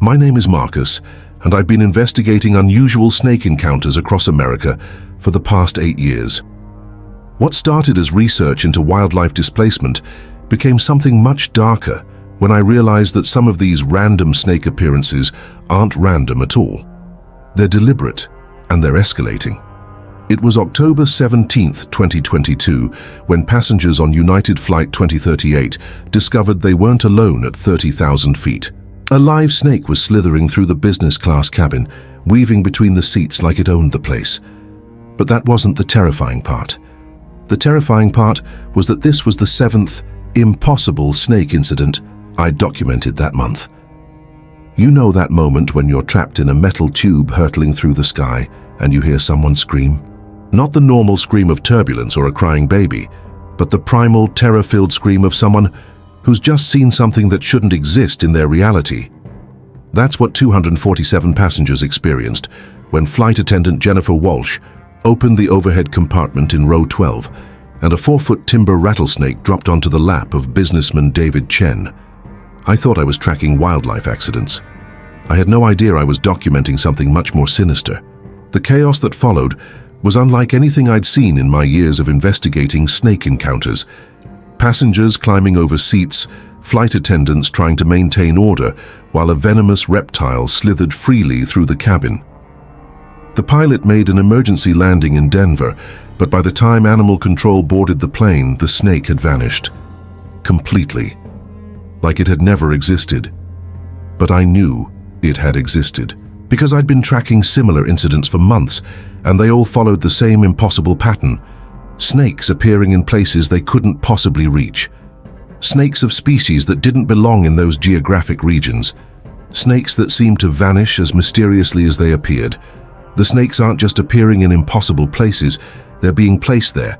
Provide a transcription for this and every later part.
My name is Marcus, and I've been investigating unusual snake encounters across America for the past 8 years. What started as research into wildlife displacement became something much darker when I realized that some of these random snake appearances aren't random at all. They're deliberate, and they're escalating. It was October 17th, 2022, when passengers on United Flight 2038 discovered they weren't alone at 30,000 feet. A live snake was slithering through the business class cabin, weaving between the seats like it owned the place. But that wasn't the terrifying part. The terrifying part was that this was the 7th impossible snake incident I'd documented that month. You know that moment when you're trapped in a metal tube hurtling through the sky and you hear someone scream? Not the normal scream of turbulence or a crying baby, but the primal, terror-filled scream of someone who's just seen something that shouldn't exist in their reality. That's what 247 passengers experienced when flight attendant Jennifer Walsh opened the overhead compartment in row 12, and a 4-foot timber rattlesnake dropped onto the lap of businessman David Chen. I thought I was tracking wildlife accidents. I had no idea I was documenting something much more sinister. The chaos that followed was unlike anything I'd seen in my years of investigating snake encounters. Passengers climbing over seats, flight attendants trying to maintain order, while a venomous reptile slithered freely through the cabin. The pilot made an emergency landing in Denver, but by the time animal control boarded the plane, the snake had vanished. Completely. Like it had never existed. But I knew it had existed, because I'd been tracking similar incidents for months, and they all followed the same impossible pattern. Snakes appearing in places they couldn't possibly reach. Snakes of species that didn't belong in those geographic regions. Snakes that seemed to vanish as mysteriously as they appeared. The snakes aren't just appearing in impossible places, they're being placed there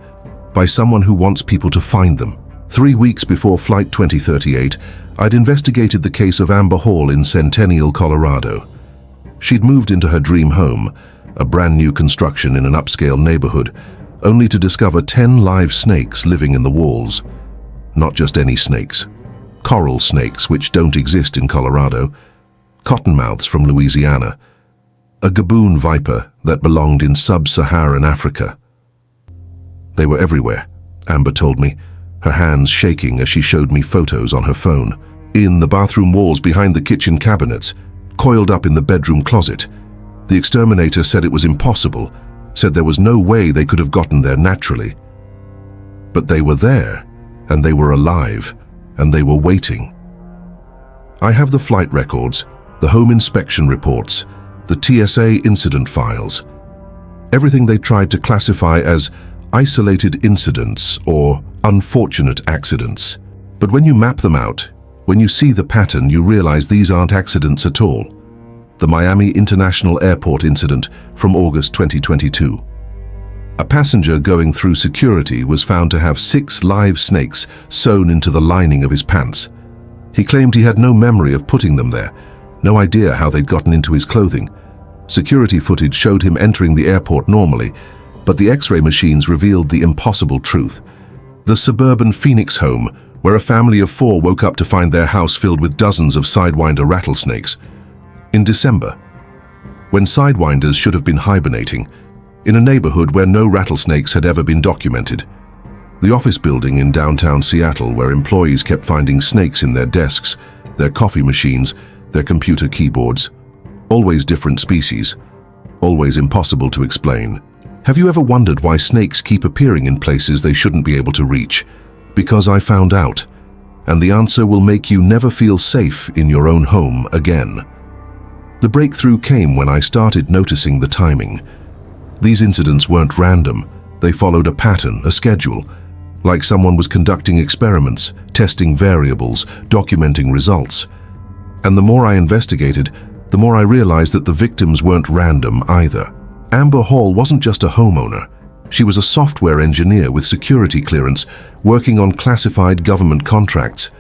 by someone who wants people to find them. 3 weeks before Flight 2038, I'd investigated the case of Amber Hall in Centennial, Colorado. She'd moved into her dream home, a brand new construction in an upscale neighborhood, only to discover 10 live snakes living in the walls. Not just any snakes. Coral snakes, which don't exist in Colorado. Cottonmouths from Louisiana. A gaboon viper that belonged in sub-Saharan Africa. They were everywhere, Amber told me, her hands shaking as she showed me photos on her phone. In the bathroom walls behind the kitchen cabinets, coiled up in the bedroom closet. The exterminator said it was impossible, said there was no way they could have gotten there naturally. But they were there, and they were alive, and they were waiting. I have the flight records, the home inspection reports, the TSA incident files. Everything they tried to classify as isolated incidents or unfortunate accidents. But when you map them out, when you see the pattern, you realize these aren't accidents at all. The Miami International Airport incident from August 2022. A passenger going through security was found to have 6 live snakes sewn into the lining of his pants. He claimed he had no memory of putting them there, no idea how they'd gotten into his clothing. Security footage showed him entering the airport normally, but the X-ray machines revealed the impossible truth. The suburban Phoenix home, where a family of 4 woke up to find their house filled with dozens of Sidewinder rattlesnakes. In December, when Sidewinders should have been hibernating, in a neighborhood where no rattlesnakes had ever been documented. The office building in downtown Seattle, where employees kept finding snakes in their desks, their coffee machines, their computer keyboards. Always different species, always impossible to explain. Have you ever wondered why snakes keep appearing in places they shouldn't be able to reach? Because I found out, and the answer will make you never feel safe in your own home again. The breakthrough came when I started noticing the timing. These incidents weren't random. They followed a pattern, a schedule, like someone was conducting experiments, testing variables, documenting results. And the more I investigated, the more I realized that the victims weren't random either. Amber Hall wasn't just a homeowner. She was a software engineer with security clearance, working on classified government contracts.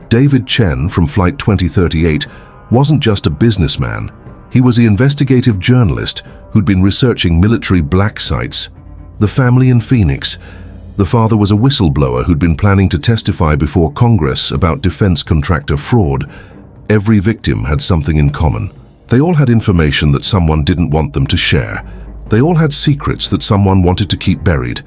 David Chen from Flight 2038 wasn't just a businessman. He was the investigative journalist who'd been researching military black sites. The family in Phoenix. The father was a whistleblower who'd been planning to testify before Congress about defense contractor fraud. Every victim had something in common. They all had information that someone didn't want them to share. They all had secrets that someone wanted to keep buried.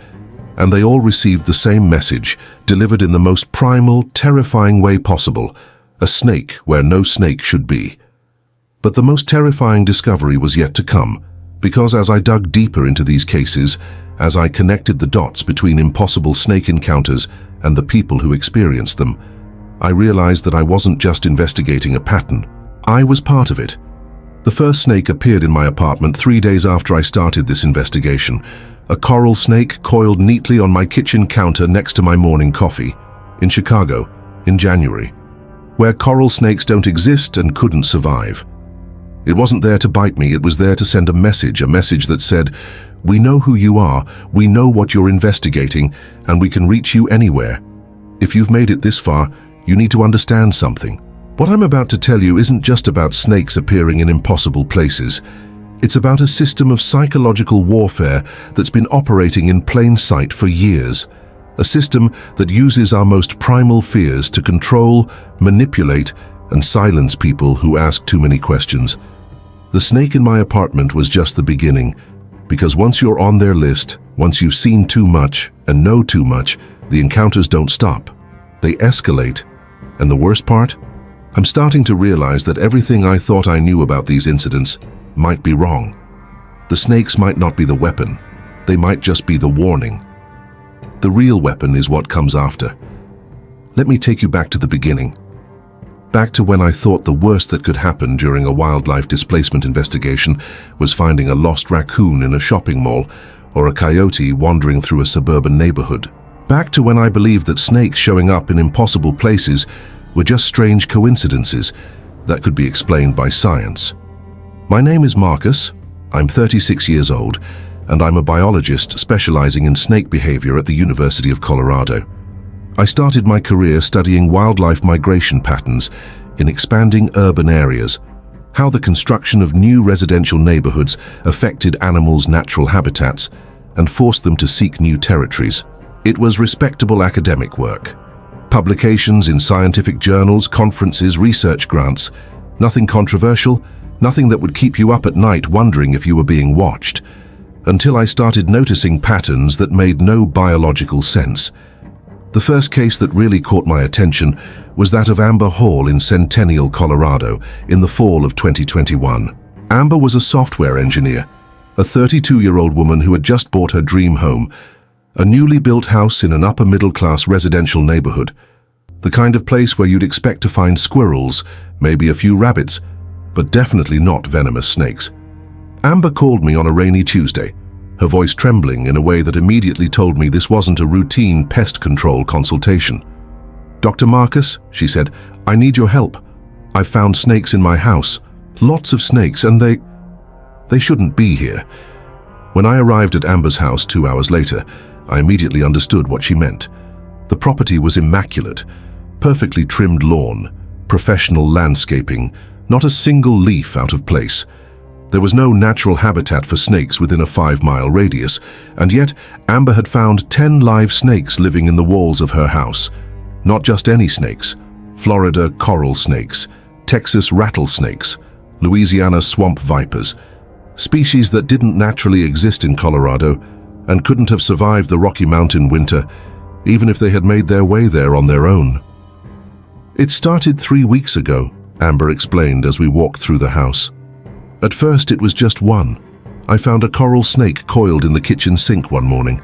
And they all received the same message, delivered in the most primal, terrifying way possible: a snake where no snake should be. But the most terrifying discovery was yet to come, because as I dug deeper into these cases, as I connected the dots between impossible snake encounters and the people who experienced them, I realized that I wasn't just investigating a pattern. I was part of it. The first snake appeared in my apartment 3 days after I started this investigation. A coral snake coiled neatly on my kitchen counter next to my morning coffee, in Chicago, in January, where coral snakes don't exist and couldn't survive. It wasn't there to bite me, it was there to send a message that said, "We know who you are, we know what you're investigating, and we can reach you anywhere. If you've made it this far, you need to understand something." What I'm about to tell you isn't just about snakes appearing in impossible places. It's about a system of psychological warfare that's been operating in plain sight for years. A system that uses our most primal fears to control, manipulate, and silence people who ask too many questions. The snake in my apartment was just the beginning, because once you're on their list, once you've seen too much and know too much, the encounters don't stop. They escalate. And the worst part? I'm starting to realize that everything I thought I knew about these incidents might be wrong. The snakes might not be the weapon. They might just be the warning. The real weapon is what comes after. Let me take you back to the beginning. Back to when I thought the worst that could happen during a wildlife displacement investigation was finding a lost raccoon in a shopping mall or a coyote wandering through a suburban neighborhood. Back to when I believed that snakes showing up in impossible places were just strange coincidences that could be explained by science. My name is Marcus, I'm 36 years old, and I'm a biologist specializing in snake behavior at the University of Colorado. I started my career studying wildlife migration patterns in expanding urban areas, how the construction of new residential neighborhoods affected animals' natural habitats and forced them to seek new territories. It was respectable academic work. Publications in scientific journals, conferences, research grants. Nothing controversial, nothing that would keep you up at night wondering if you were being watched. Until I started noticing patterns that made no biological sense. The first case that really caught my attention was that of Amber Hall in Centennial, Colorado, in the fall of 2021. Amber was a software engineer, a 32-year-old woman who had just bought her dream home, a newly built house in an upper-middle-class residential neighborhood, the kind of place where you'd expect to find squirrels, maybe a few rabbits, but definitely not venomous snakes. Amber called me on a rainy Tuesday, her voice trembling in a way that immediately told me this wasn't a routine pest control consultation. "Dr. Marcus," she said, "I need your help. I've found snakes in my house. Lots of snakes, and they shouldn't be here." When I arrived at Amber's house 2 hours later, I immediately understood what she meant. The property was immaculate, perfectly trimmed lawn, professional landscaping, not a single leaf out of place. There was no natural habitat for snakes within a 5-mile radius, and yet Amber had found 10 live snakes living in the walls of her house. Not just any snakes: Florida coral snakes, Texas rattlesnakes, Louisiana swamp vipers, species that didn't naturally exist in Colorado and couldn't have survived the Rocky Mountain winter, even if they had made their way there on their own. "It started 3 weeks ago," Amber explained as we walked through the house. "At first it was just one. I found a coral snake coiled in the kitchen sink one morning.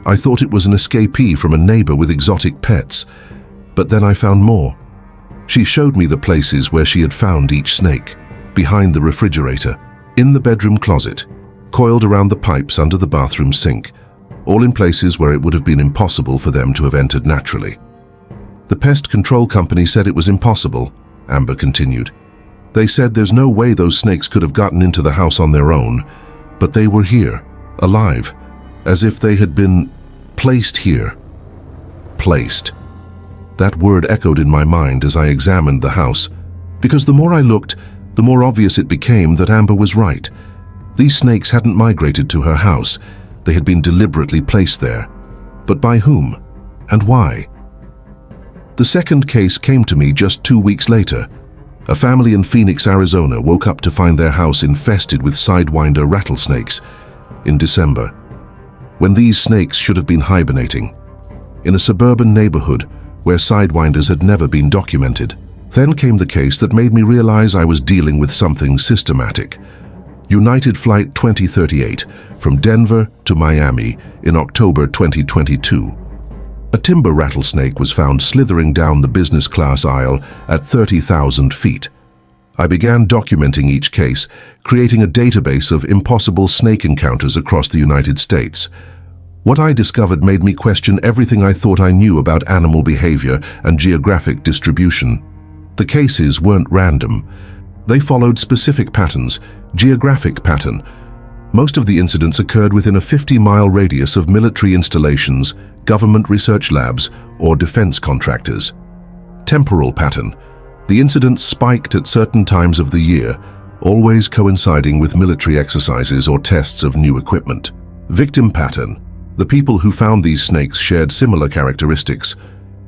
I thought it was an escapee from a neighbor with exotic pets, but then I found more." She showed me the places where she had found each snake: behind the refrigerator, in the bedroom closet, coiled around the pipes under the bathroom sink, all in places where it would have been impossible for them to have entered naturally. "The pest control company said it was impossible," Amber continued. "They said there's no way those snakes could have gotten into the house on their own, but they were here, alive, as if they had been placed here." Placed. That word echoed in my mind as I examined the house, because the more I looked, the more obvious it became that Amber was right. These snakes hadn't migrated to her house. They had been deliberately placed there. But by whom? And why? The second case came to me just 2 weeks later. A family in Phoenix, Arizona woke up to find their house infested with sidewinder rattlesnakes in December, when these snakes should have been hibernating, in a suburban neighborhood where sidewinders had never been documented. Then came the case that made me realize I was dealing with something systematic. United Flight 2038 from Denver to Miami in October 2022. A timber rattlesnake was found slithering down the business class aisle at 30,000 feet. I began documenting each case, creating a database of impossible snake encounters across the United States. What I discovered made me question everything I thought I knew about animal behavior and geographic distribution. The cases weren't random. They followed specific patterns, geographic pattern. Most of the incidents occurred within a 50-mile radius of military installations, government research labs, or defense contractors. Temporal pattern. The incidents spiked at certain times of the year, always coinciding with military exercises or tests of new equipment. Victim pattern. The people who found these snakes shared similar characteristics.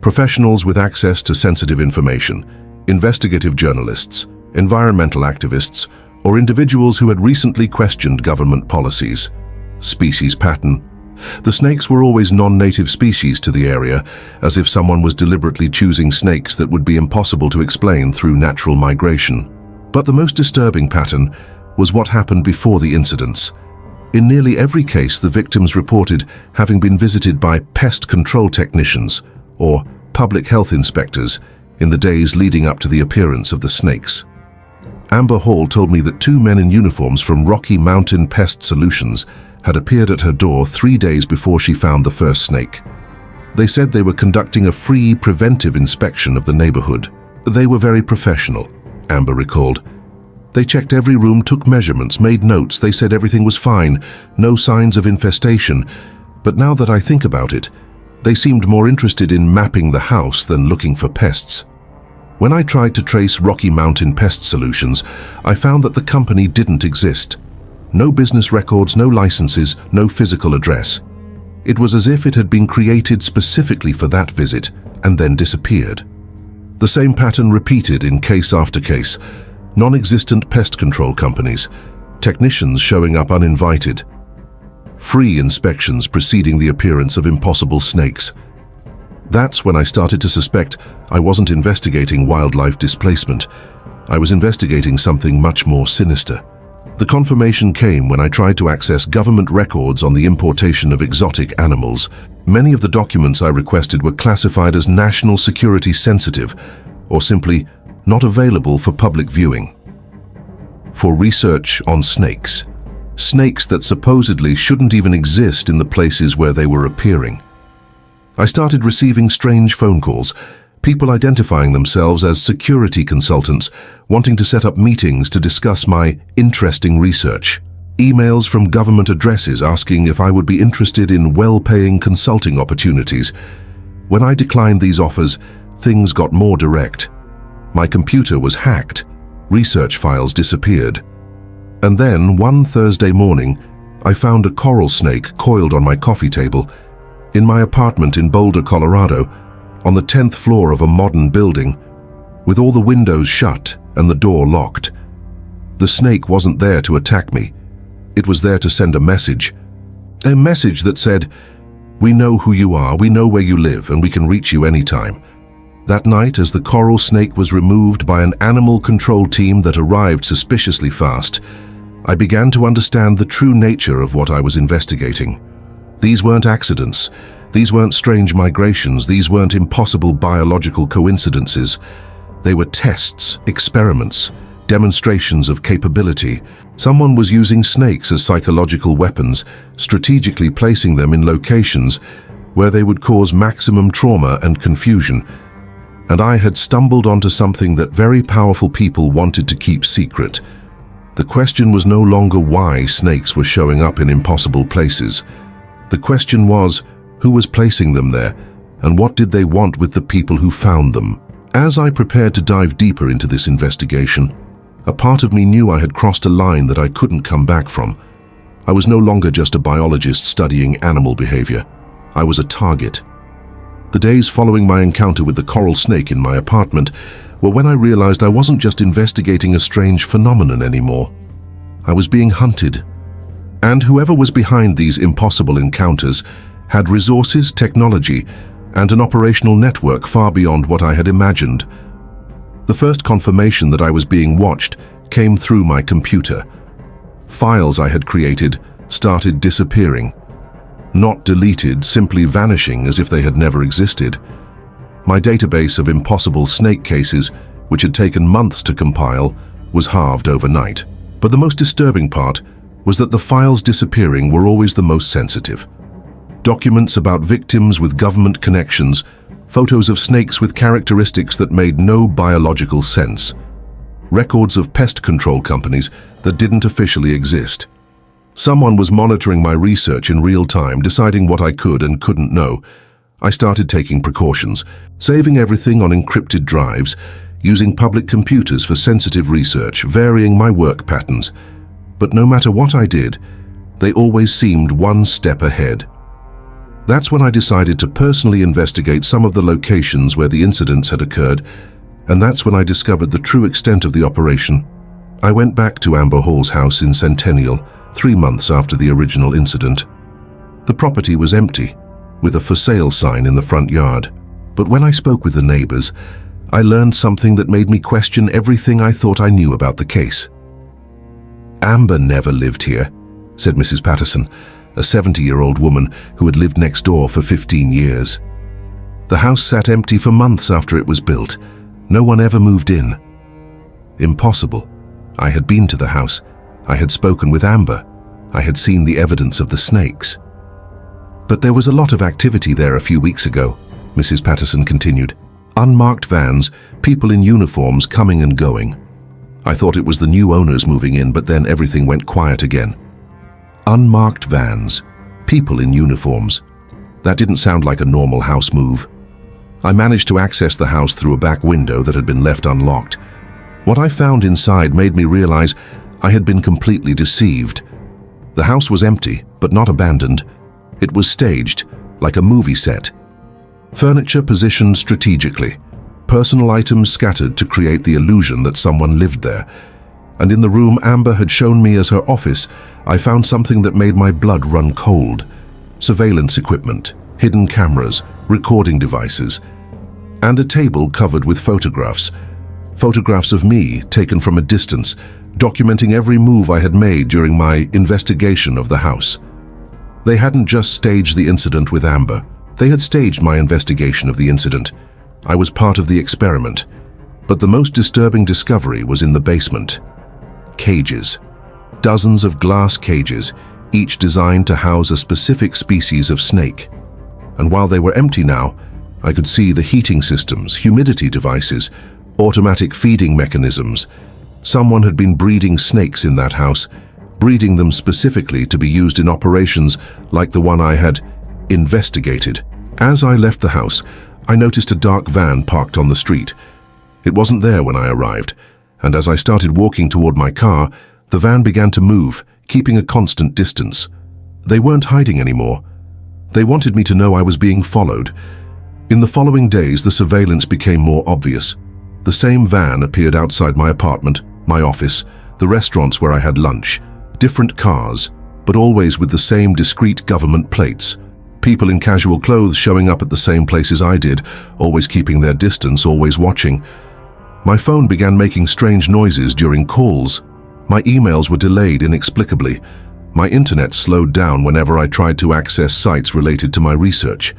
Professionals with access to sensitive information, investigative journalists, environmental activists, or individuals who had recently questioned government policies. Species pattern. The snakes were always non-native species to the area, as if someone was deliberately choosing snakes that would be impossible to explain through natural migration. But the most disturbing pattern was what happened before the incidents. In nearly every case, the victims reported having been visited by pest control technicians or public health inspectors in the days leading up to the appearance of the snakes. Amber Hall told me that 2 men in uniforms from Rocky Mountain Pest Solutions had appeared at her door 3 days before she found the first snake. They said they were conducting a free preventive inspection of the neighborhood. They were very professional, Amber recalled. They checked every room, took measurements, made notes. They said everything was fine, no signs of infestation. But now that I think about it, they seemed more interested in mapping the house than looking for pests. When I tried to trace Rocky Mountain Pest Solutions, I found that the company didn't exist. No business records, no licenses, no physical address. It was as if it had been created specifically for that visit and then disappeared. The same pattern repeated in case after case. Non-existent pest control companies, technicians showing up uninvited. Free inspections preceding the appearance of impossible snakes. That's when I started to suspect I wasn't investigating wildlife displacement. I was investigating something much more sinister. The confirmation came when I tried to access government records on the importation of exotic animals. Many of the documents I requested were classified as national security sensitive, or simply not available for public viewing. For research on snakes. Snakes that supposedly shouldn't even exist in the places where they were appearing. I started receiving strange phone calls, people identifying themselves as security consultants, wanting to set up meetings to discuss my interesting research. Emails from government addresses asking if I would be interested in well-paying consulting opportunities. When I declined these offers, things got more direct. My computer was hacked, research files disappeared. And then, one Thursday morning, I found a coral snake coiled on my coffee table in my apartment in Boulder, Colorado, on the 10th floor of a modern building, with all the windows shut and the door locked. The snake wasn't there to attack me. It was there to send a message. A message that said, "We know who you are, we know where you live, and we can reach you anytime." That night, as the coral snake was removed by an animal control team that arrived suspiciously fast, I began to understand the true nature of what I was investigating. These weren't accidents. These weren't strange migrations. These weren't impossible biological coincidences. They were tests, experiments, demonstrations of capability. Someone was using snakes as psychological weapons, strategically placing them in locations where they would cause maximum trauma and confusion. And I had stumbled onto something that very powerful people wanted to keep secret. The question was no longer why snakes were showing up in impossible places. The question was, who was placing them there, and what did they want with the people who found them? As I prepared to dive deeper into this investigation, a part of me knew I had crossed a line that I couldn't come back from. I was no longer just a biologist studying animal behavior. I was a target. The days following my encounter with the coral snake in my apartment, were when I realized I wasn't just investigating a strange phenomenon anymore. I was being hunted. And whoever was behind these impossible encounters had resources, technology, and an operational network far beyond what I had imagined. The first confirmation that I was being watched came through my computer. Files I had created started disappearing. Not deleted, simply vanishing as if they had never existed. My database of impossible snake cases, which had taken months to compile, was halved overnight. But the most disturbing part was that the files disappearing were always the most sensitive. Documents about victims with government connections, photos of snakes with characteristics that made no biological sense, records of pest control companies that didn't officially exist. Someone was monitoring my research in real time, deciding what I could and couldn't know. I started taking precautions, saving everything on encrypted drives, using public computers for sensitive research, varying my work patterns. But no matter what I did, they always seemed one step ahead. That's when I decided to personally investigate some of the locations where the incidents had occurred, and that's when I discovered the true extent of the operation. I went back to Amber Hall's house in Centennial 3 months after the original incident. The property was empty, with a for sale sign in the front yard. But when I spoke with the neighbors, I learned something that made me question everything I thought I knew about the case. "Amber never lived here," said Mrs. Patterson, a 70-year-old woman who had lived next door for 15 years. "The house sat empty for months after it was built. No one ever moved in." Impossible. I had been to the house. I had spoken with Amber. I had seen the evidence of the snakes. "But there was a lot of activity there a few weeks ago," Mrs. Patterson continued. "Unmarked vans, people in uniforms coming and going. I thought it was the new owners moving in, but then everything went quiet again. Unmarked vans, people in uniforms. That didn't sound like a normal house move. I managed to access the house through a back window that had been left unlocked. What I found inside made me realize I had been completely deceived. The house was empty, but not abandoned. It was staged, like a movie set. Furniture positioned strategically, personal items scattered to create the illusion that someone lived there. And in the room Amber had shown me as her office, I found something that made my blood run cold. Surveillance equipment, hidden cameras, recording devices, and a table covered with photographs. Photographs of me taken from a distance, documenting every move I had made during my investigation of the house. They hadn't just staged the incident with Amber. They had staged my investigation of the incident. I was part of the experiment. But the most disturbing discovery was in the basement. Cages. Dozens of glass cages, each designed to house a specific species of snake. And while they were empty now, I could see the heating systems, humidity devices, automatic feeding mechanisms. Someone had been breeding snakes in that house, breeding them specifically to be used in operations like the one I had investigated. As I left the house, I noticed a dark van parked on the street. It wasn't there when I arrived, and as I started walking toward my car, the van began to move, keeping a constant distance. They weren't hiding anymore. They wanted me to know I was being followed. In the following days, the surveillance became more obvious. The same van appeared outside my apartment, my office, the restaurants where I had lunch. Different cars, but always with the same discreet government plates. People in casual clothes showing up at the same places I did, always keeping their distance, always watching. My phone began making strange noises during calls. My emails were delayed inexplicably. My internet slowed down whenever I tried to access sites related to my research.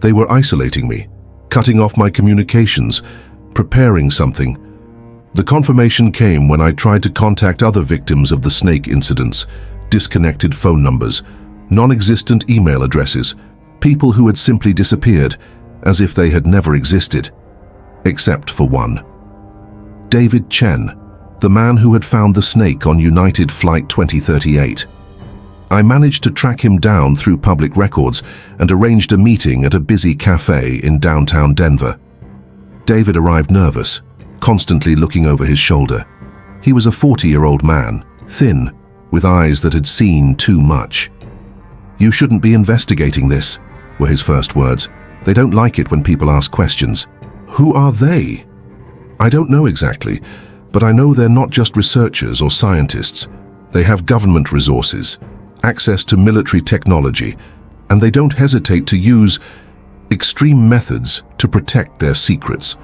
They were isolating me, cutting off my communications, preparing something. The confirmation came when I tried to contact other victims of the snake incidents. Disconnected phone numbers, non-existent email addresses, people who had simply disappeared, as if they had never existed. Except for one. David Chen, the man who had found the snake on United Flight 2038. I managed to track him down through public records and arranged a meeting at a busy cafe in downtown Denver. David arrived nervous, constantly looking over his shoulder. He was a 40-year-old man, thin, with eyes that had seen too much. "You shouldn't be investigating this," were his first words. "They don't like it when people ask questions." "Who are they?" I don't know exactly, but I know they're not just researchers or scientists. They have government resources, access to military technology, and they don't hesitate to use extreme methods to protect their secrets.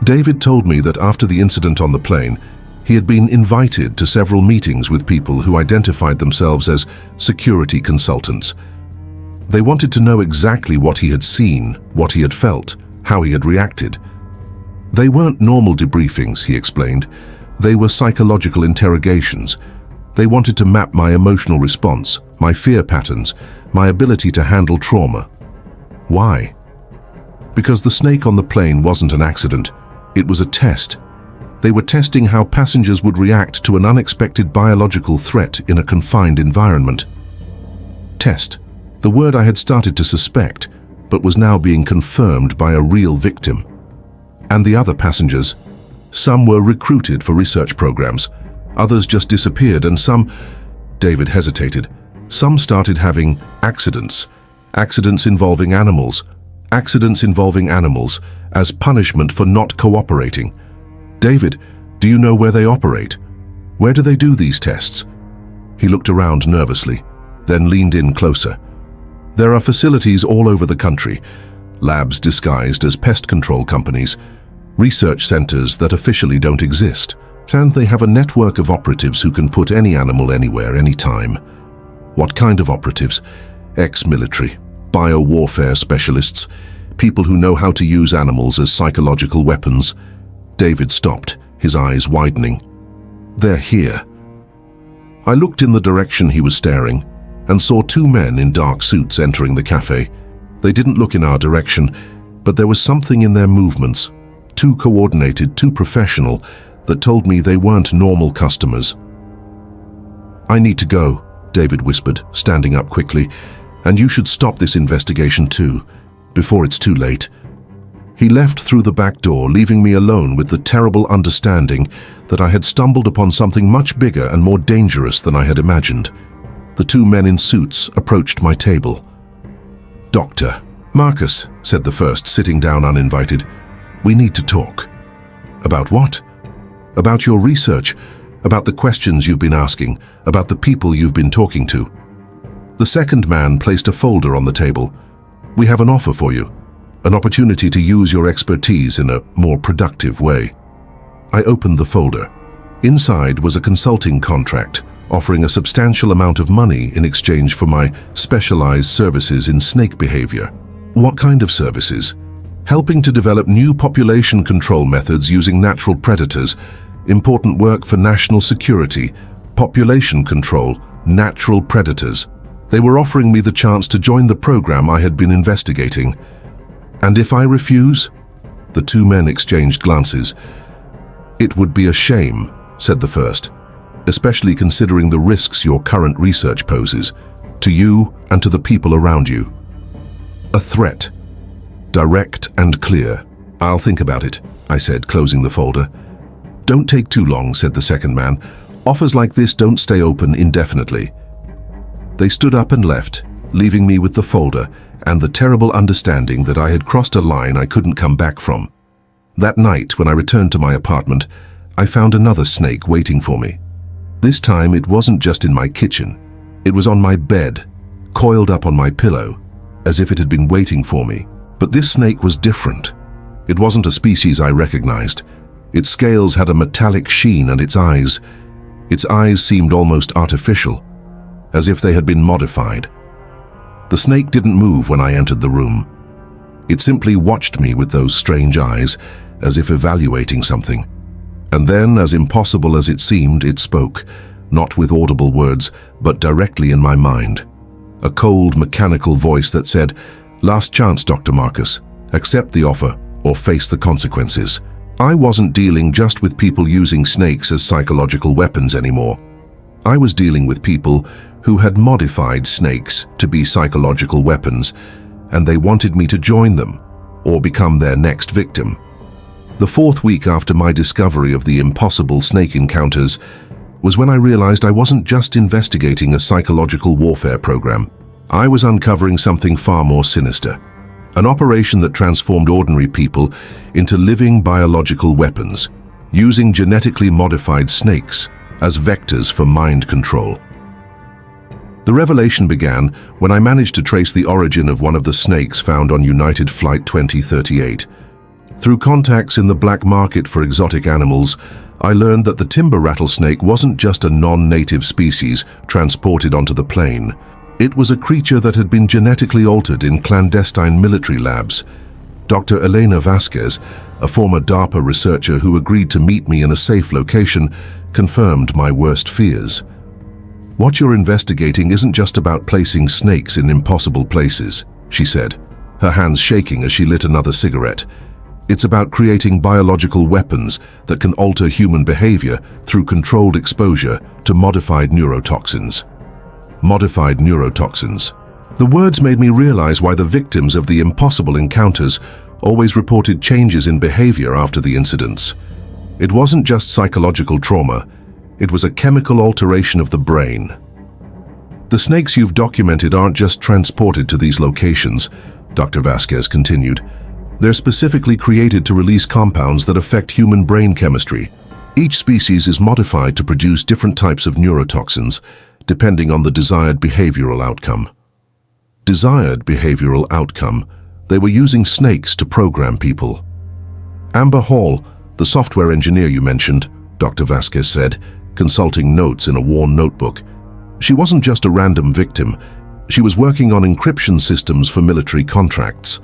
David told me that after the incident on the plane, he had been invited to several meetings with people who identified themselves as security consultants. They wanted to know exactly what he had seen, what he had felt, how he had reacted. They weren't normal debriefings, he explained. They were psychological interrogations. They wanted to map my emotional response, my fear patterns, my ability to handle trauma. Why? Because the snake on the plane wasn't an accident. It was a test. They were testing how passengers would react to an unexpected biological threat in a confined environment. Test, the word I had started to suspect, but was now being confirmed by a real victim. And the other passengers? Some were recruited for research programs. Others just disappeared, and some, David hesitated, some started having accidents involving animals as punishment for not cooperating. David, do you know where they operate? Where do they do these tests? He looked around nervously, then leaned in closer. There are facilities all over the country, labs disguised as pest control companies, research centers that officially don't exist, and they have a network of operatives who can put any animal anywhere, anytime. What kind of operatives? Ex-military, bio-warfare specialists, people who know how to use animals as psychological weapons. David stopped, his eyes widening. They're here. I looked in the direction he was staring and saw two men in dark suits entering the cafe. They didn't look in our direction, but there was something in their movements, too coordinated, too professional, that told me they weren't normal customers. I need to go, David whispered, standing up quickly, and you should stop this investigation too, before it's too late. He left through the back door, leaving me alone with the terrible understanding that I had stumbled upon something much bigger and more dangerous than I had imagined. The two men in suits approached my table. "Doctor Marcus," said the first, sitting down uninvited, "we need to talk." "About what?" "About your research, about the questions you've been asking, about the people you've been talking to." The second man placed a folder on the table. "We have an offer for you, an opportunity to use your expertise in a more productive way." I opened the folder. Inside was a consulting contract offering a substantial amount of money in exchange for my specialized services in snake behavior. What kind of services? Helping to develop new population control methods using natural predators, important work for national security, population control, natural predators. They were offering me the chance to join the program I had been investigating. And if I refuse? The two men exchanged glances. "It would be a shame," said the first, "especially considering the risks your current research poses, to you and to the people around you." A threat. Direct and clear. "I'll think about it," I said, closing the folder. "Don't take too long," said the second man. "Offers like this don't stay open indefinitely." They stood up and left, leaving me with the folder and the terrible understanding that I had crossed a line I couldn't come back from. That night, when I returned to my apartment, I found another snake waiting for me. This time, it wasn't just in my kitchen. It was on my bed, coiled up on my pillow, as if it had been waiting for me. But this snake was different. It wasn't a species I recognized. Its scales had a metallic sheen, and its eyes seemed almost artificial, as if they had been modified. The snake didn't move when I entered the room. It simply watched me with those strange eyes, as if evaluating something. And then, as impossible as it seemed, it spoke, not with audible words, but directly in my mind. A cold, mechanical voice that said, "Last chance, Dr. Marcus. Accept the offer or face the consequences." I wasn't dealing just with people using snakes as psychological weapons anymore. I was dealing with people who had modified snakes to be psychological weapons, and they wanted me to join them or become their next victim. The fourth week after my discovery of the impossible snake encounters was when I realized I wasn't just investigating a psychological warfare program. I was uncovering something far more sinister. An operation that transformed ordinary people into living biological weapons, using genetically modified snakes as vectors for mind control. The revelation began when I managed to trace the origin of one of the snakes found on United Flight 2038. Through contacts in the black market for exotic animals, I learned that the timber rattlesnake wasn't just a non-native species transported onto the plane. It was a creature that had been genetically altered in clandestine military labs. Dr. Elena Vasquez, a former DARPA researcher who agreed to meet me in a safe location, confirmed my worst fears. "What you're investigating isn't just about placing snakes in impossible places," she said, her hands shaking as she lit another cigarette. "It's about creating biological weapons that can alter human behavior through controlled exposure to modified neurotoxins." Modified neurotoxins. The words made me realize why the victims of the impossible encounters always reported changes in behavior after the incidents. It wasn't just psychological trauma, it was a chemical alteration of the brain. "The snakes you've documented aren't just transported to these locations," Dr. Vasquez continued. "They're specifically created to release compounds that affect human brain chemistry. Each species is modified to produce different types of neurotoxins, depending on the desired behavioral outcome." Desired behavioral outcome. They were using snakes to program people. "Amber Hall, the software engineer you mentioned," Dr. Vasquez said, consulting notes in a worn notebook. "She wasn't just a random victim. She was working on encryption systems for military contracts.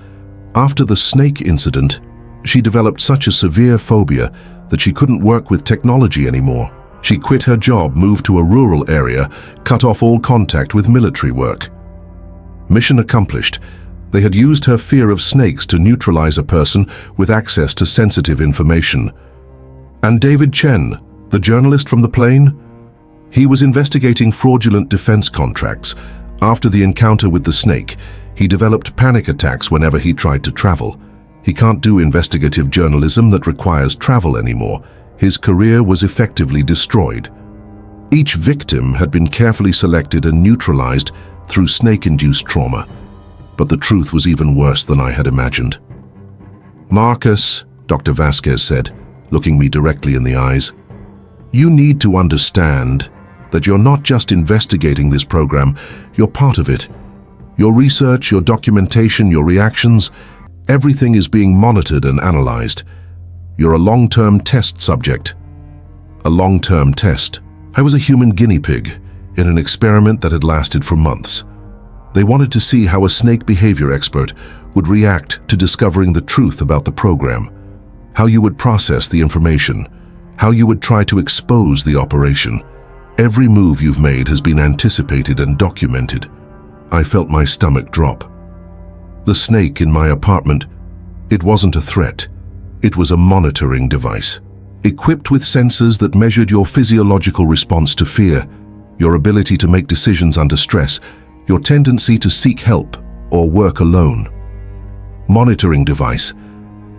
After the snake incident, she developed such a severe phobia that she couldn't work with technology anymore. She quit her job, moved to a rural area, cut off all contact with military work." Mission accomplished. They had used her fear of snakes to neutralize a person with access to sensitive information. And David Chen, the journalist from the plane? He was investigating fraudulent defense contracts. After the encounter with the snake, he developed panic attacks whenever he tried to travel. He can't do investigative journalism that requires travel anymore. His career was effectively destroyed. Each victim had been carefully selected and neutralized through snake-induced trauma. But the truth was even worse than I had imagined. "Marcus," Dr. Vasquez said, looking me directly in the eyes, "you need to understand that you're not just investigating this program, you're part of it. Your research, your documentation, your reactions, everything is being monitored and analyzed. You're a long-term test subject." A long-term test. I was a human guinea pig in an experiment that had lasted for months. They wanted to see how a snake behavior expert would react to discovering the truth about the program, how you would process the information, how you would try to expose the operation. Every move you've made has been anticipated and documented. I felt my stomach drop. The snake in my apartment, it wasn't a threat. It was a monitoring device, equipped with sensors that measured your physiological response to fear, your ability to make decisions under stress, your tendency to seek help or work alone. Monitoring device.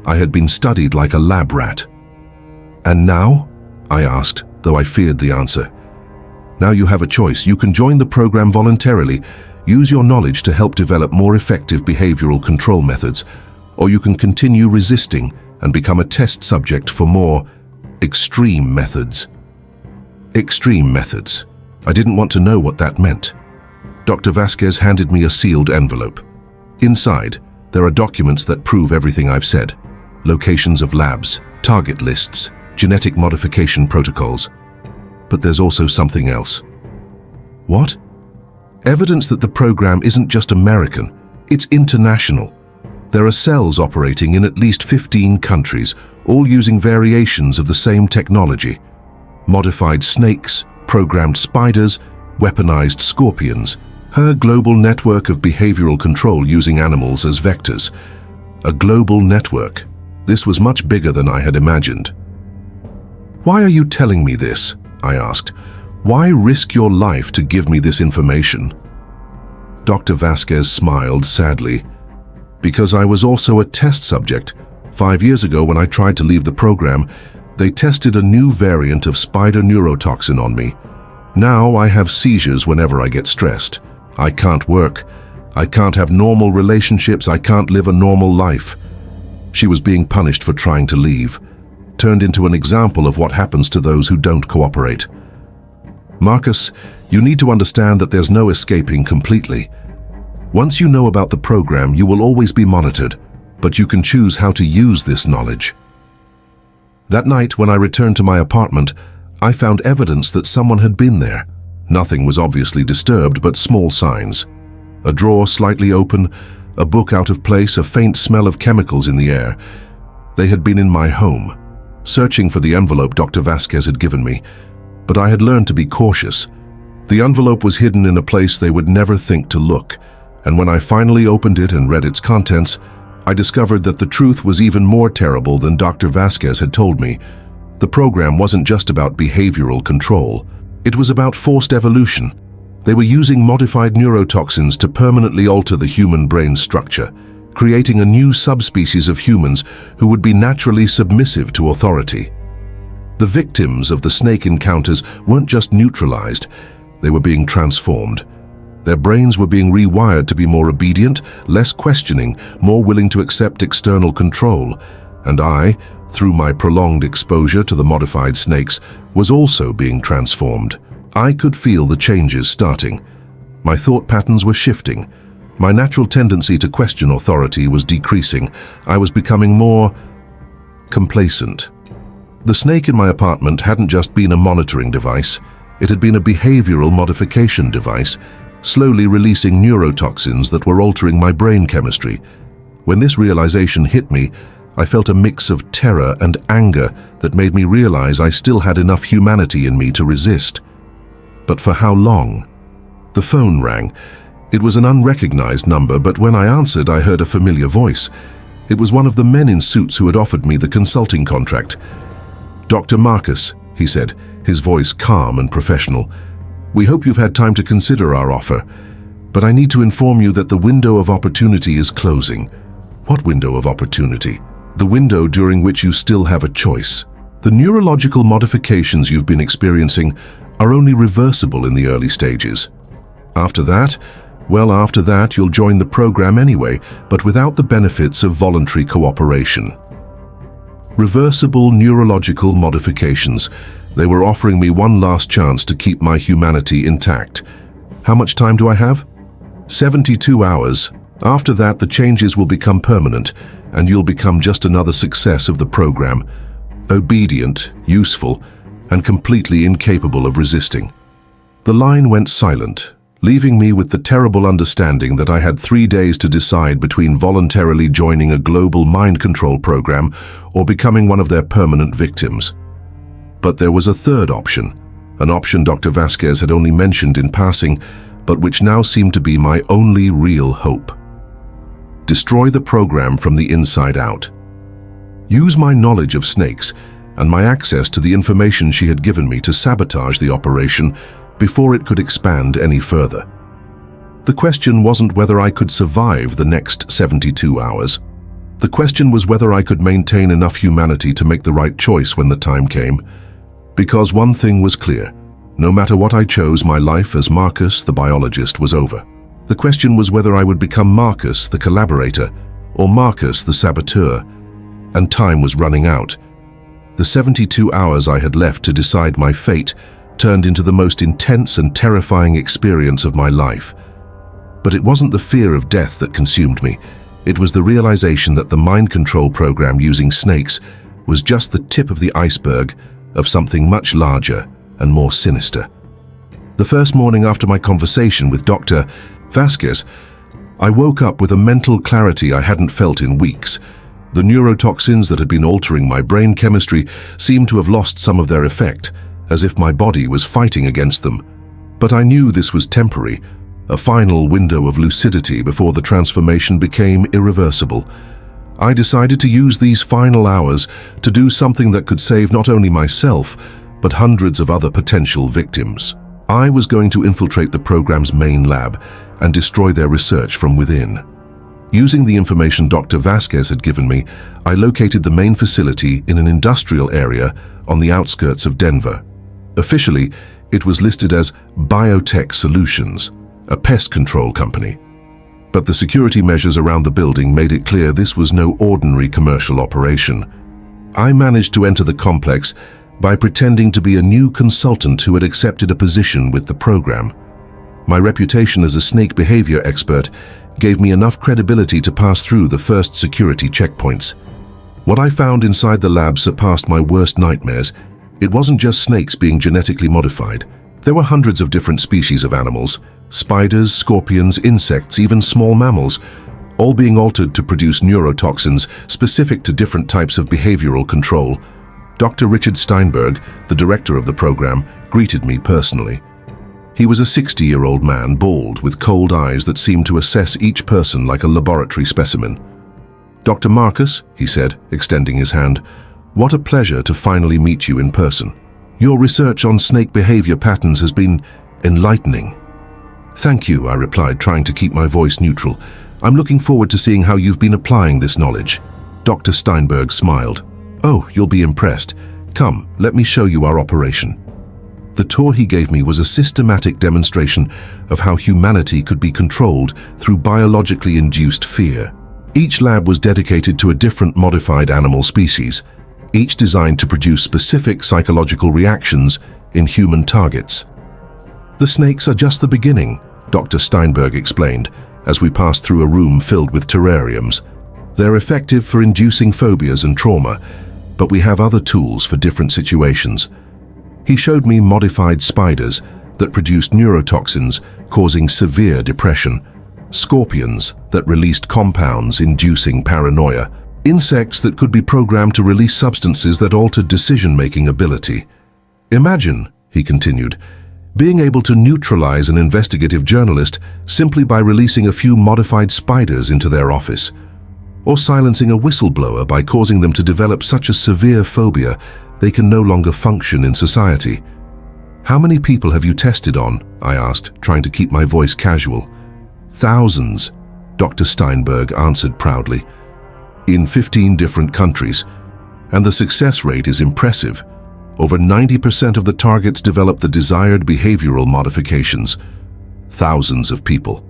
I had been studied like a lab rat. "And now?" I asked, though I feared the answer. "Now you have a choice. You can join the program voluntarily, use your knowledge to help develop more effective behavioral control methods, or you can continue resisting and become a test subject for more extreme methods." Extreme methods. I didn't want to know what that meant. Dr. Vasquez handed me a sealed envelope. Inside, there are documents that prove everything I've said. Locations of labs, target lists, genetic modification protocols. But there's also something else. What? Evidence that the program isn't just American, it's international. There are cells operating in at least 15 countries, all using variations of the same technology. Modified snakes, programmed spiders, weaponized scorpions. Her global network of behavioral control using animals as vectors. A global network. This was much bigger than I had imagined. "Why are you telling me this?" I asked. "Why risk your life to give me this information?" Dr. Vasquez smiled sadly. "Because I was also a test subject. 5 years ago, when I tried to leave the program, they tested a new variant of spider neurotoxin on me. Now I have seizures whenever I get stressed. I can't work. I can't have normal relationships, I can't live a normal life. She was being punished for trying to leave, turned into an example of what happens to those who don't cooperate. Marcus, you need to understand that there's no escaping completely. Once you know about the program, you will always be monitored, but you can choose how to use this knowledge. That night, when I returned to my apartment, I found evidence that someone had been there. Nothing was obviously disturbed, but small signs. A drawer slightly open, a book out of place, a faint smell of chemicals in the air. They had been in my home, searching for the envelope Dr. Vasquez had given me, but I had learned to be cautious. The envelope was hidden in a place they would never think to look, and when I finally opened it and read its contents, I discovered that the truth was even more terrible than Dr. Vasquez had told me. The program wasn't just about behavioral control. It was about forced evolution. They were using modified neurotoxins to permanently alter the human brain structure, creating a new subspecies of humans who would be naturally submissive to authority. The victims of the snake encounters weren't just neutralized, they were being transformed. Their brains were being rewired to be more obedient, less questioning, more willing to accept external control. And I, through my prolonged exposure to the modified snakes, was also being transformed. I could feel the changes starting. My thought patterns were shifting. My natural tendency to question authority was decreasing. I was becoming more complacent. The snake in my apartment hadn't just been a monitoring device. It had been a behavioral modification device, slowly releasing neurotoxins that were altering my brain chemistry. When this realization hit me, I felt a mix of terror and anger that made me realize I still had enough humanity in me to resist. But for how long? The phone rang. It was an unrecognized number, but when I answered, I heard a familiar voice. It was one of the men in suits who had offered me the consulting contract. "Dr. Marcus," he said, his voice calm and professional. "We hope you've had time to consider our offer, but I need to inform you that the window of opportunity is closing." "What window of opportunity?" "The window during which you still have a choice. The neurological modifications you've been experiencing are only reversible in the early stages. After that, after that you'll join the program anyway, but without the benefits of voluntary cooperation." Reversible neurological modifications. They were offering me one last chance to keep my humanity intact. How much time do I have? 72 hours. After that, the changes will become permanent, and you'll become just another success of the program. Obedient, useful, and completely incapable of resisting. The line went silent, leaving me with the terrible understanding that I had 3 days to decide between voluntarily joining a global mind control program or becoming one of their permanent victims. But there was a third option, an option Dr. Vasquez had only mentioned in passing, but which now seemed to be my only real hope. Destroy the program from the inside out. Use my knowledge of snakes and my access to the information she had given me to sabotage the operation before it could expand any further. The question wasn't whether I could survive the next 72 hours. The question was whether I could maintain enough humanity to make the right choice when the time came. Because one thing was clear, no matter what I chose, my life as Marcus, the biologist, was over. The question was whether I would become Marcus, the collaborator, or Marcus, the saboteur, and time was running out. The 72 hours I had left to decide my fate turned into the most intense and terrifying experience of my life. But it wasn't the fear of death that consumed me. It was the realization that the mind control program using snakes was just the tip of the iceberg of something much larger and more sinister. The first morning after my conversation with Dr. Vasquez, I woke up with a mental clarity I hadn't felt in weeks. The neurotoxins that had been altering my brain chemistry seemed to have lost some of their effect, as if my body was fighting against them. But I knew this was temporary, a final window of lucidity before the transformation became irreversible. I decided to use these final hours to do something that could save not only myself, but hundreds of other potential victims. I was going to infiltrate the program's main lab and destroy their research from within. Using the information Dr. Vasquez had given me, I located the main facility in an industrial area on the outskirts of Denver. Officially, it was listed as Biotech Solutions, a pest control company. But the security measures around the building made it clear this was no ordinary commercial operation. I managed to enter the complex by pretending to be a new consultant who had accepted a position with the program. My reputation as a snake behavior expert gave me enough credibility to pass through the first security checkpoints. What I found inside the lab surpassed my worst nightmares. It wasn't just snakes being genetically modified. There were hundreds of different species of animals, spiders, scorpions, insects, even small mammals, all being altered to produce neurotoxins specific to different types of behavioral control. Dr. Richard Steinberg, the director of the program, greeted me personally. He was a 60-year-old man, bald, with cold eyes that seemed to assess each person like a laboratory specimen. "Dr. Marcus," he said, extending his hand, "what a pleasure to finally meet you in person. Your research on snake behavior patterns has been enlightening." "Thank you," I replied, trying to keep my voice neutral. "I'm looking forward to seeing how you've been applying this knowledge." Dr. Steinberg smiled. "Oh, you'll be impressed. Come, let me show you our operation." The tour he gave me was a systematic demonstration of how humanity could be controlled through biologically induced fear. Each lab was dedicated to a different modified animal species, each designed to produce specific psychological reactions in human targets. "The snakes are just the beginning," Dr. Steinberg explained, as we passed through a room filled with terrariums. "They're effective for inducing phobias and trauma, but we have other tools for different situations." He showed me modified spiders that produced neurotoxins causing severe depression, scorpions that released compounds inducing paranoia, insects that could be programmed to release substances that altered decision-making ability. "Imagine," he continued, "being able to neutralize an investigative journalist simply by releasing a few modified spiders into their office, or silencing a whistleblower by causing them to develop such a severe phobia they can no longer function in society." "How many people have you tested on?" I asked, trying to keep my voice casual. "Thousands," Dr. Steinberg answered proudly, "in 15 different countries, and the success rate is impressive. Over 90% of the targets develop the desired behavioral modifications. Thousands of people,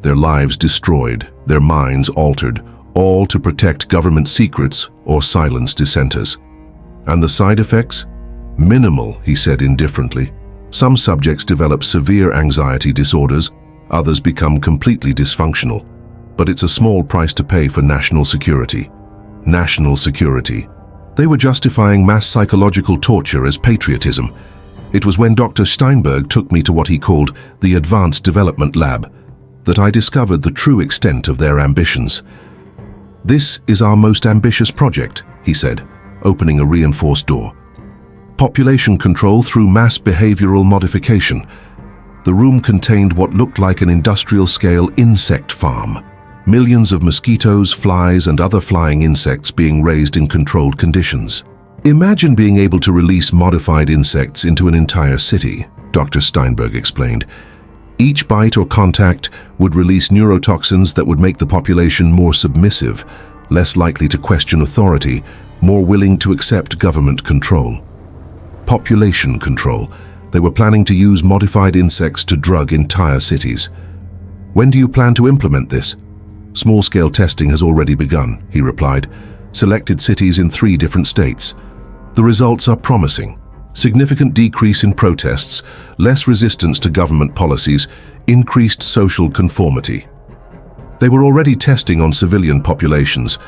their lives destroyed, their minds altered, all to protect government secrets or silence dissenters. And the side effects? Minimal," he said indifferently. "Some subjects develop severe anxiety disorders, others become completely dysfunctional. But it's a small price to pay for national security." National security. They were justifying mass psychological torture as patriotism. It was when Dr. Steinberg took me to what he called the Advanced Development Lab that I discovered the true extent of their ambitions. "This is our most ambitious project," he said, opening a reinforced door. "Population control through mass behavioral modification." The room contained what looked like an industrial-scale insect farm. Millions of mosquitoes, flies, and other flying insects being raised in controlled conditions. "Imagine being able to release modified insects into an entire city," Dr. Steinberg explained. "Each bite or contact would release neurotoxins that would make the population more submissive, less likely to question authority, more willing to accept government control." Population control. They were planning to use modified insects to drug entire cities. "When do you plan to implement this?" "Small-scale testing has already begun," he replied. "Selected cities in 3 different states. The results are promising. Significant decrease in protests, less resistance to government policies, increased social conformity." They were already testing on civilian populations.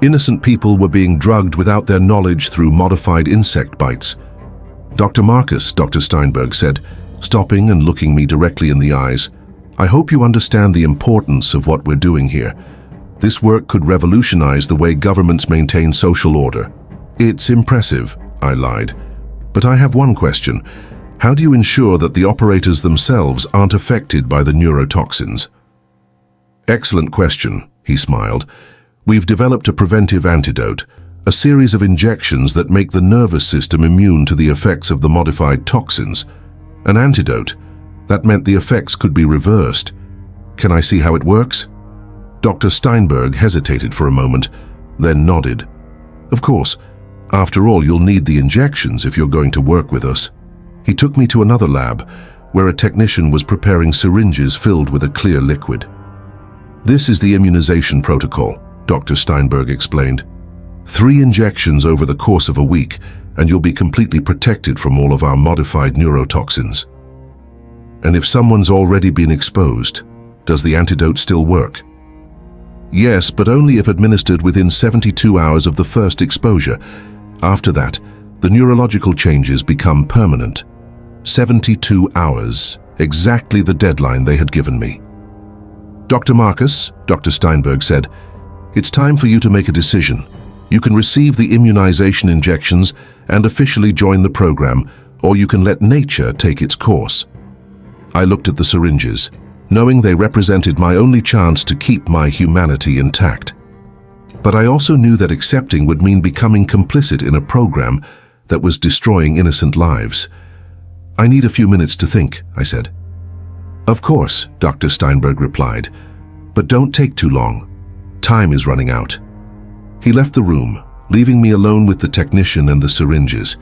Innocent people were being drugged without their knowledge through modified insect bites. "Dr. Marcus," Dr. Steinberg said, stopping and looking me directly in the eyes, "I hope you understand the importance of what we're doing here. This work could revolutionize the way governments maintain social order." "It's impressive," I lied. "But I have one question. How do you ensure that the operators themselves aren't affected by the neurotoxins?" "Excellent question," he smiled. "We've developed a preventive antidote, a series of injections that make the nervous system immune to the effects of the modified toxins. An antidote. That meant the effects could be reversed. Can I see how it works?" Dr. Steinberg hesitated for a moment, then nodded. "Of course. After all, you'll need the injections if you're going to work with us." He took me to another lab, where a technician was preparing syringes filled with a clear liquid. This is the immunization protocol, Dr. Steinberg explained. 3 injections over the course of a week, and you'll be completely protected from all of our modified neurotoxins. And if someone's already been exposed, does the antidote still work? Yes, but only if administered within 72 hours of the first exposure. After that, the neurological changes become permanent. 72 hours, exactly the deadline they had given me. Dr. Marcus, Dr. Steinberg said, it's time for you to make a decision. You can receive the immunization injections and officially join the program, or you can let nature take its course. I looked at the syringes, knowing they represented my only chance to keep my humanity intact. But I also knew that accepting would mean becoming complicit in a program that was destroying innocent lives. I need a few minutes to think, I said. Of course, Dr. Steinberg replied, but don't take too long. Time is running out. He left the room, leaving me alone with the technician and the syringes.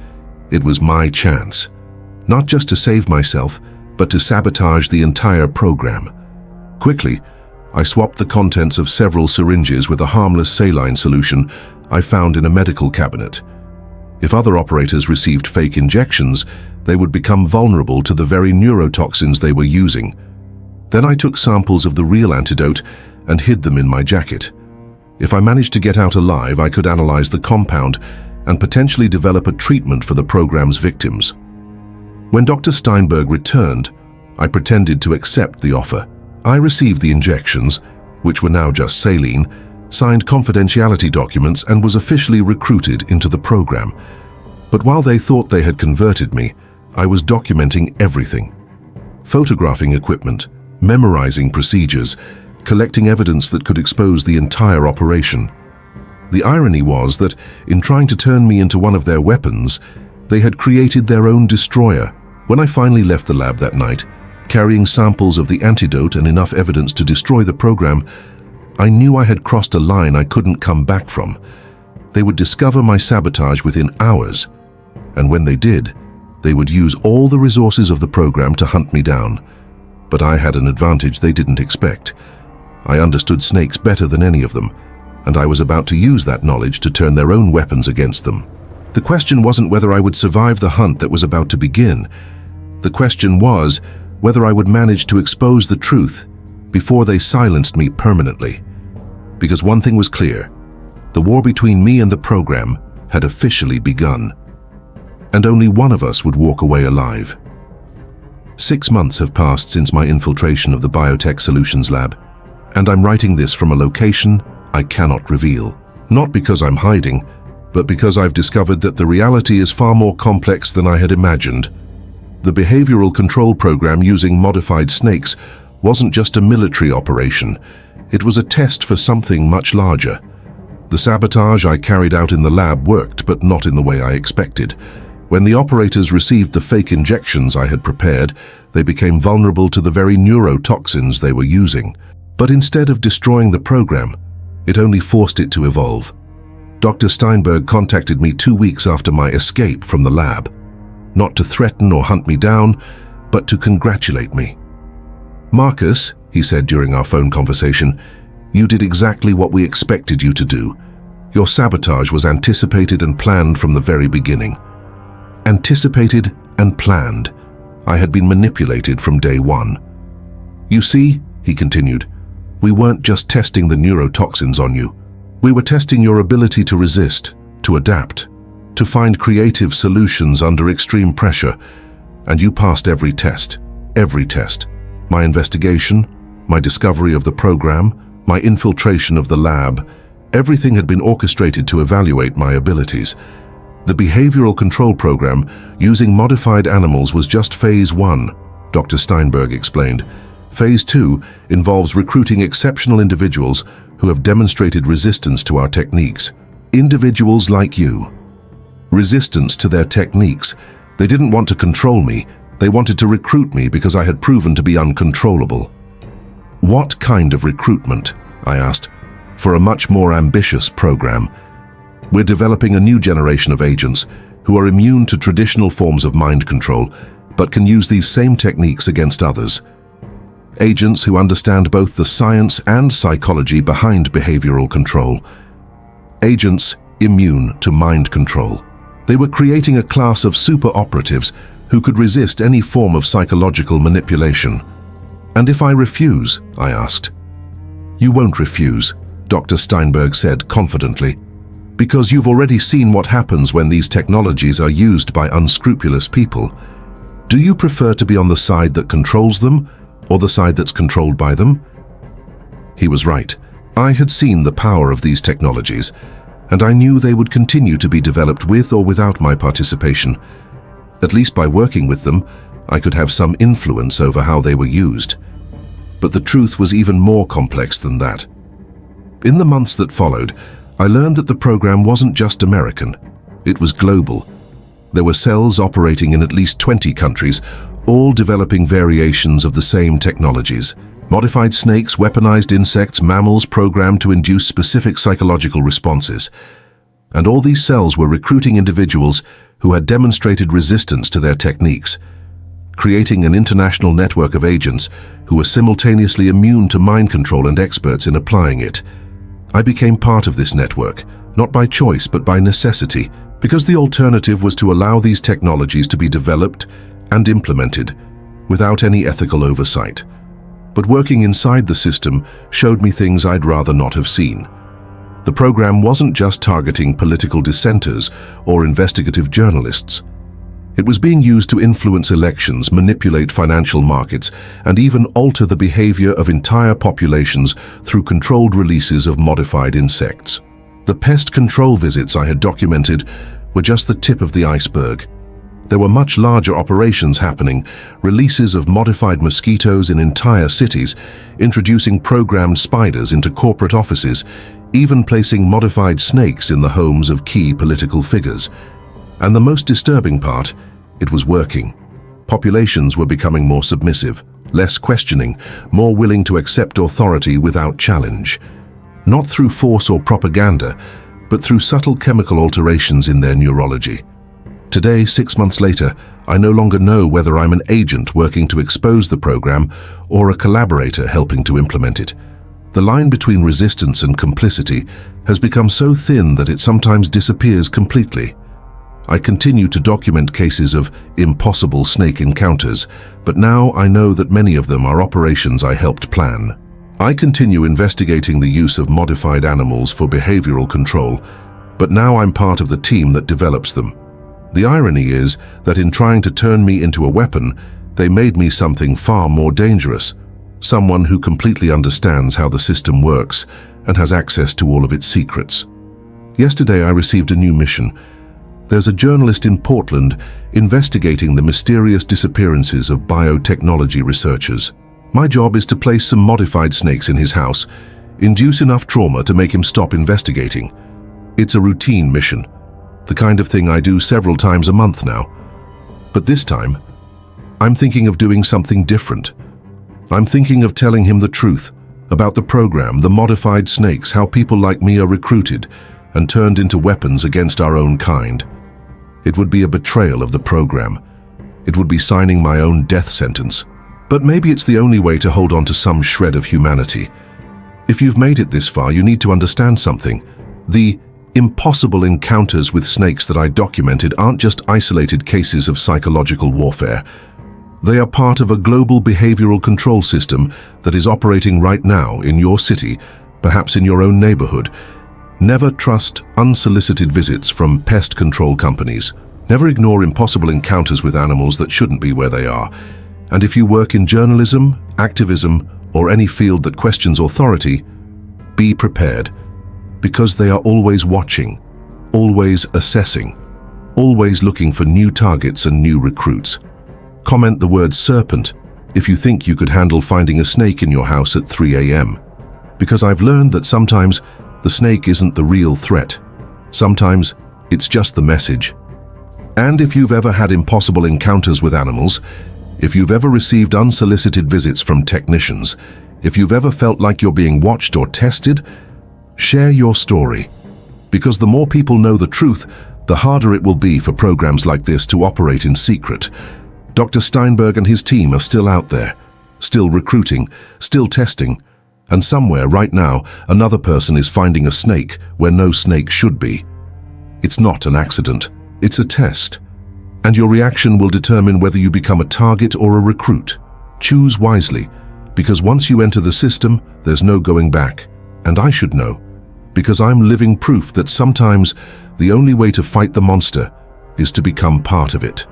It was my chance, not just to save myself, but to sabotage the entire program. Quickly, I swapped the contents of several syringes with a harmless saline solution I found in a medical cabinet. If other operators received fake injections, they would become vulnerable to the very neurotoxins they were using. Then I took samples of the real antidote and hid them in my jacket. If I managed to get out alive, I could analyze the compound and potentially develop a treatment for the program's victims. When Dr. Steinberg returned, I pretended to accept the offer. I received the injections, which were now just saline, signed confidentiality documents, and was officially recruited into the program. But while they thought they had converted me, I was documenting everything. Photographing equipment, memorizing procedures, collecting evidence that could expose the entire operation. The irony was that, in trying to turn me into one of their weapons, they had created their own destroyer. When I finally left the lab that night, carrying samples of the antidote and enough evidence to destroy the program, I knew I had crossed a line I couldn't come back from. They would discover my sabotage within hours, and when they did, they would use all the resources of the program to hunt me down. But I had an advantage they didn't expect. I understood snakes better than any of them, and I was about to use that knowledge to turn their own weapons against them. The question wasn't whether I would survive the hunt that was about to begin. The question was whether I would manage to expose the truth before they silenced me permanently. Because one thing was clear, the war between me and the program had officially begun. And only one of us would walk away alive. 6 months have passed since my infiltration of the Biotech Solutions Lab, and I'm writing this from a location I cannot reveal. Not because I'm hiding, but because I've discovered that the reality is far more complex than I had imagined. The behavioral control program using modified snakes wasn't just a military operation. It was a test for something much larger. The sabotage I carried out in the lab worked, but not in the way I expected. When the operators received the fake injections I had prepared, they became vulnerable to the very neurotoxins they were using. But instead of destroying the program, it only forced it to evolve. Dr. Steinberg contacted me 2 weeks after my escape from the lab, not to threaten or hunt me down, but to congratulate me. Marcus, he said during our phone conversation, you did exactly what we expected you to do. Your sabotage was anticipated and planned from the very beginning. Anticipated and planned. I had been manipulated from day one. You see, he continued, we weren't just testing the neurotoxins on you. We were testing your ability to resist, to adapt, to find creative solutions under extreme pressure, and you passed every test. Every test. My investigation, my discovery of the program, my infiltration of the lab, everything had been orchestrated to evaluate my abilities. The behavioral control program using modified animals was just phase 1, Dr. Steinberg explained. Phase 2 involves recruiting exceptional individuals who have demonstrated resistance to our techniques. Individuals like you. Resistance to their techniques. They didn't want to control me. They wanted to recruit me because I had proven to be uncontrollable. What kind of recruitment? I asked. For a much more ambitious program. We're developing a new generation of agents who are immune to traditional forms of mind control, but can use these same techniques against others. agents who understand both the science and psychology behind behavioral control. Agents immune to mind control. They were creating a class of super operatives who could resist any form of psychological manipulation. "And if I refuse?" I asked. "You won't refuse," Dr. Steinberg said confidently, "because you've already seen what happens when these technologies are used by unscrupulous people. Do you prefer to be on the side that controls them or the side that's controlled by them?" He was right. I had seen the power of these technologies, and I knew they would continue to be developed with or without my participation. At least by working with them, I could have some influence over how they were used. But the truth was even more complex than that. In the months that followed, I learned that the program wasn't just American. It was global. There were cells operating in at least 20 countries, all developing variations of the same technologies. Modified snakes, weaponized insects, mammals programmed to induce specific psychological responses. And all these cells were recruiting individuals who had demonstrated resistance to their techniques, creating an international network of agents who were simultaneously immune to mind control and experts in applying it. I became part of this network, not by choice but by necessity, because the alternative was to allow these technologies to be developed and implemented without any ethical oversight. But working inside the system showed me things I'd rather not have seen. The program wasn't just targeting political dissenters or investigative journalists. It was being used to influence elections, manipulate financial markets, and even alter the behavior of entire populations through controlled releases of modified insects. The pest control visits I had documented were just the tip of the iceberg. There were much larger operations happening, releases of modified mosquitoes in entire cities, introducing programmed spiders into corporate offices, even placing modified snakes in the homes of key political figures. And the most disturbing part, it was working. Populations were becoming more submissive, less questioning, more willing to accept authority without challenge. Not through force or propaganda, but through subtle chemical alterations in their neurology. Today, 6 months later, I no longer know whether I'm an agent working to expose the program or a collaborator helping to implement it. The line between resistance and complicity has become so thin that it sometimes disappears completely. I continue to document cases of impossible snake encounters, but now I know that many of them are operations I helped plan. I continue investigating the use of modified animals for behavioral control, but now I'm part of the team that develops them. The irony is that in trying to turn me into a weapon, they made me something far more dangerous, someone who completely understands how the system works and has access to all of its secrets. Yesterday I received a new mission. There's a journalist in Portland investigating the mysterious disappearances of biotechnology researchers. My job is to place some modified snakes in his house, induce enough trauma to make him stop investigating. It's a routine mission, the kind of thing I do several times a month now. But this time, I'm thinking of doing something different. I'm thinking of telling him the truth about the program, the modified snakes, how people like me are recruited and turned into weapons against our own kind. It would be a betrayal of the program. It would be signing my own death sentence. But maybe it's the only way to hold on to some shred of humanity. If you've made it this far, you need to understand something. The impossible encounters with snakes that I documented aren't just isolated cases of psychological warfare. They are part of a global behavioral control system that is operating right now in your city, perhaps in your own neighborhood. Never trust unsolicited visits from pest control companies. Never ignore impossible encounters with animals that shouldn't be where they are. And if you work in journalism, activism, or any field that questions authority, be prepared. Because they are always watching, always assessing, always looking for new targets and new recruits. Comment the word serpent if you think you could handle finding a snake in your house at 3 a.m. Because I've learned that sometimes the snake isn't the real threat. Sometimes it's just the message. And if you've ever had impossible encounters with animals, if you've ever received unsolicited visits from technicians, if you've ever felt like you're being watched or tested, share your story. Because the more people know the truth, the harder it will be for programs like this to operate in secret. Dr. Steinberg and his team are still out there, still recruiting, still testing. And somewhere right now, another person is finding a snake where no snake should be. It's not an accident. It's a test. And your reaction will determine whether you become a target or a recruit. Choose wisely, because once you enter the system, there's no going back. And I should know, because I'm living proof that sometimes the only way to fight the monster is to become part of it.